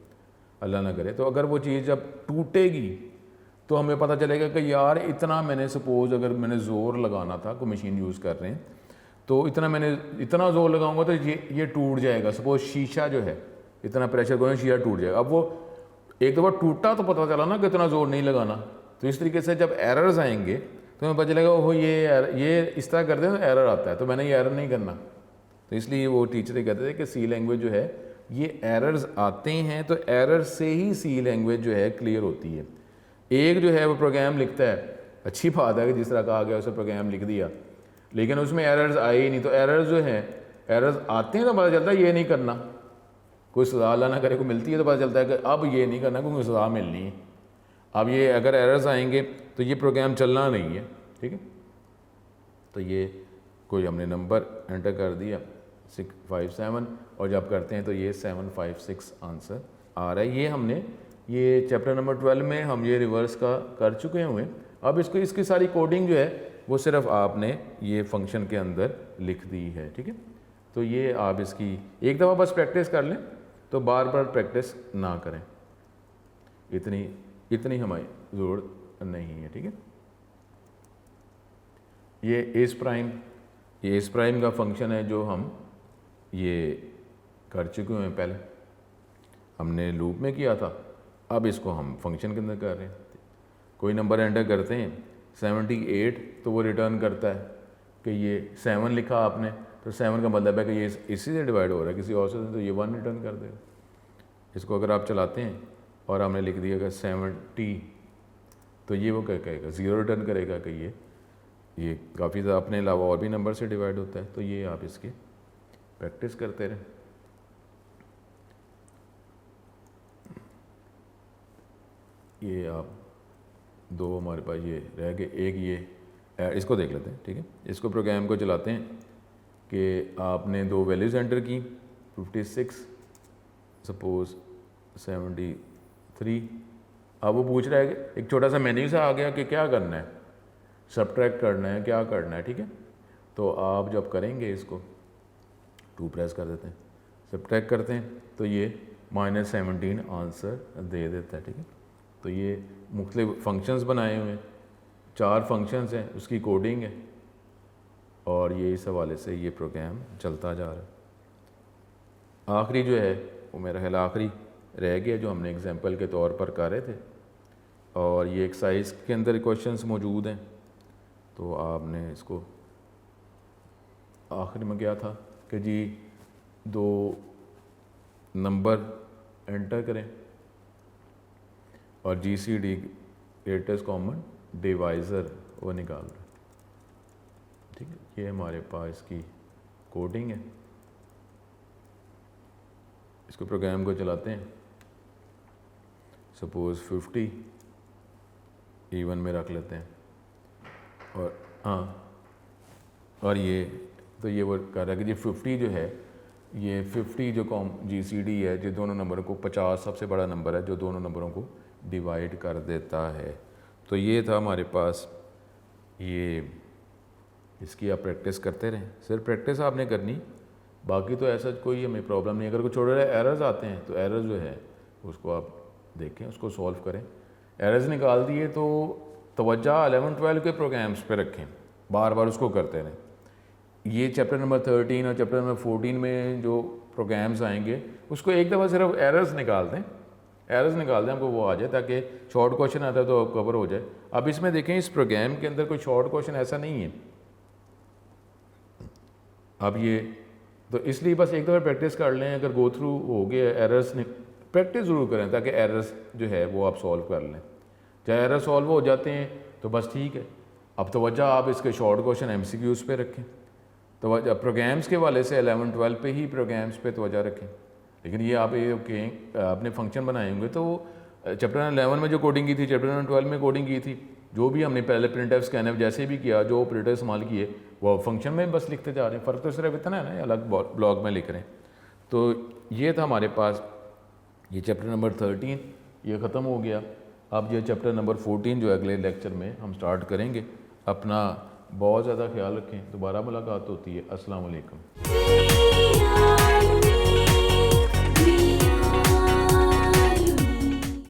अल्लाह ना करे, तो अगर वो चीज़ जब टूटेगी तो हमें पता चलेगा कि यार इतना मैंने सपोज़ अगर मैंने ज़ोर लगाना था, कोई मशीन यूज़ कर रहे हैं तो इतना ज़ोर लगाऊंगा तो ये टूट जाएगा। सपोज़ शीशा जो है इतना प्रेशर करें शीशा टूट जाएगा। अब वो एक दफ़ा टूटा तो पता चला ना कि इतना ज़ोर नहीं लगाना। तो इस तरीके से जब एरर्स आएंगे तो हमें पता चलेगा ओहो ये इस तरह करते हैं तो एरर आता है, तो मैंने ये एरर नहीं करना। तो इसलिए वो टीचर कहते थे कि सी लैंग्वेज जो है ये एरर्स आते हैं, तो एरर से ही सी लैंग्वेज जो है क्लियर होती है। एक जो है वो प्रोग्राम लिखता है, अच्छी बात है कि जिस तरह कहा गया उसे प्रोग्राम लिख दिया, लेकिन उसमें एरर्स आए ही नहीं। तो एरर्स जो हैं, एरर्स आते हैं तो पता चलता है ये नहीं करना, कोई सज़ा अल्लाह ना करे को मिलती है तो पता चलता है कि अब ये नहीं करना क्योंकि सज़ा मिलनी है। अब ये अगर एरर्स आएंगे तो ये प्रोग्राम चलना नहीं है। ठीक है, तो ये कोई हमने नंबर एंटर कर दिया 657 और जब करते हैं तो ये 756 आंसर आ रहा है। ये हमने ये चैप्टर नंबर 12 में हम ये रिवर्स का कर चुके हुए। अब इसकी सारी कोडिंग जो है वो सिर्फ आपने ये फंक्शन के अंदर लिख दी है। ठीक है, तो ये आप इसकी एक दफ़ा बस प्रैक्टिस कर लें, तो बार बार प्रैक्टिस ना करें, इतनी हमारी ज़रूरत नहीं है। ठीक है, ये एस प्राइम का फंक्शन है जो हम ये कर चुके हैं, पहले हमने लूप में किया था, अब इसको हम फंक्शन के अंदर कर रहे हैं। कोई नंबर एंटर करते हैं 78 तो वो रिटर्न करता है कि ये 7 लिखा आपने, तो 7 का मतलब है कि ये इसी से डिवाइड हो रहा है, किसी और से, तो ये 1 रिटर्न कर देगा। इसको अगर आप चलाते हैं और हमने लिख दिया कि 70, तो ये वो क्या कहेगा, 0 रिटर्न करेगा कि ये काफ़ी ज़्यादा अपने अलावा और भी नंबर से डिवाइड होता है। तो ये आप इसकी प्रैक्टिस करते रहें। ये आप दो हमारे पास ये रह गए, एक ये इसको देख लेते हैं। ठीक है, इसको प्रोग्राम को चलाते हैं कि आपने दो वैल्यूज़ एंटर की 56 सपोज़ 73। अब वो पूछ रहा है कि एक छोटा सा मेन्यू सा आ गया कि क्या करना है, सब्ट्रैक्ट करना है, क्या करना है। ठीक है, तो आप जब करेंगे इसको 2 प्रेस कर देते हैं, सब्ट्रैक्ट करते हैं तो ये -17 आंसर दे देता है। ठीक है, तो ये मुख्तलिफ फंक्शंस बनाए हुए हैं, 4 फंक्शंस हैं, उसकी कोडिंग है, और ये इस हवाले से ये प्रोग्राम चलता जा रहा है। आखिरी जो है वो मेरा ख्याल आखिरी रह गया जो हमने एग्जांपल के तौर पर कर रहे थे और ये एक्सरसाइज के अंदर क्वेश्चंस मौजूद हैं। तो आपने इसको आखिर में क्या था कि जी 2 नंबर एंटर करें और GCD ग्रेटेस्ट कॉमन डिवाइज़र वो निकाल रहे। ठीक है, ये हमारे पास इसकी कोडिंग है। इसको प्रोग्राम को चलाते हैं। सपोज़ 50 इवन में रख लेते हैं और हाँ, और ये तो ये वो कर रहा है कि जी 50 जो है, ये 50 जो GCD है जो दोनों नंबरों को 50 सबसे बड़ा नंबर है जो दोनों नंबरों को डिवाइड कर देता है। तो ये था हमारे पास, ये इसकी आप प्रैक्टिस करते रहें, सिर्फ प्रैक्टिस आपने करनी, बाकी तो ऐसा कोई हमें प्रॉब्लम नहीं। अगर कोई छोटे एरर्स आते हैं तो एरर्स जो है उसको आप देखें, उसको सॉल्व करें। एरर्स निकाल दिए तो तवज्जो 11-12 के प्रोग्राम्स पे रखें, बार बार उसको करते रहें। ये चैप्टर नंबर 13 और चैप्टर नंबर 14 में जो प्रोग्राम्स आएंगे उसको एक दफ़ा सिर्फ एरर्स निकाल दें, एरर्स निकाल दें, हमको वो आ जाए ताकि शॉर्ट क्वेश्चन आता है तो कवर हो जाए। अब इसमें देखें, इस प्रोग्राम के अंदर कोई शॉर्ट क्वेश्चन ऐसा नहीं है। अब ये तो इसलिए बस एक दफ़ा प्रैक्टिस कर लें, अगर गो थ्रू हो गया एरर्स, प्रैक्टिस ज़रूर करें ताकि एरर्स जो है वो आप सॉल्व कर लें। चाहे एरर सॉल्व हो जाते हैं तो बस ठीक है। अब तवज्जो आप इसके शॉर्ट क्वेश्चन MCQs पे रखें, तो प्रोग्राम्स के वाले से 11-12 पे ही प्रोग्राम्स पे तवज्जो रखें। लेकिन ये आप ये आपने फंक्शन बनाए होंगे तो चैप्टर 11 में जो कोडिंग की थी, चैप्टर 12 में कोडिंग की थी, जो भी हमने पहले प्रिंटफ स्कैनफ जैसे भी किया, जो ऑपरेटर इस्तेमाल किए वो फंक्शन में बस लिखते जा रहे हैं। फ़र्क तो सिर्फ इतना है ना, अलग ब्लॉक में लिख रहे हैं। तो ये था हमारे पास ये चैप्टर नंबर 13, ये ख़त्म हो गया। अब ये चैप्टर नंबर 14 जो अगले लेक्चर में हम स्टार्ट करेंगे। अपना बहुत ज़्यादा ख्याल रखें, दोबारा मुलाकात होती है। अस्सलाम वालेकुम।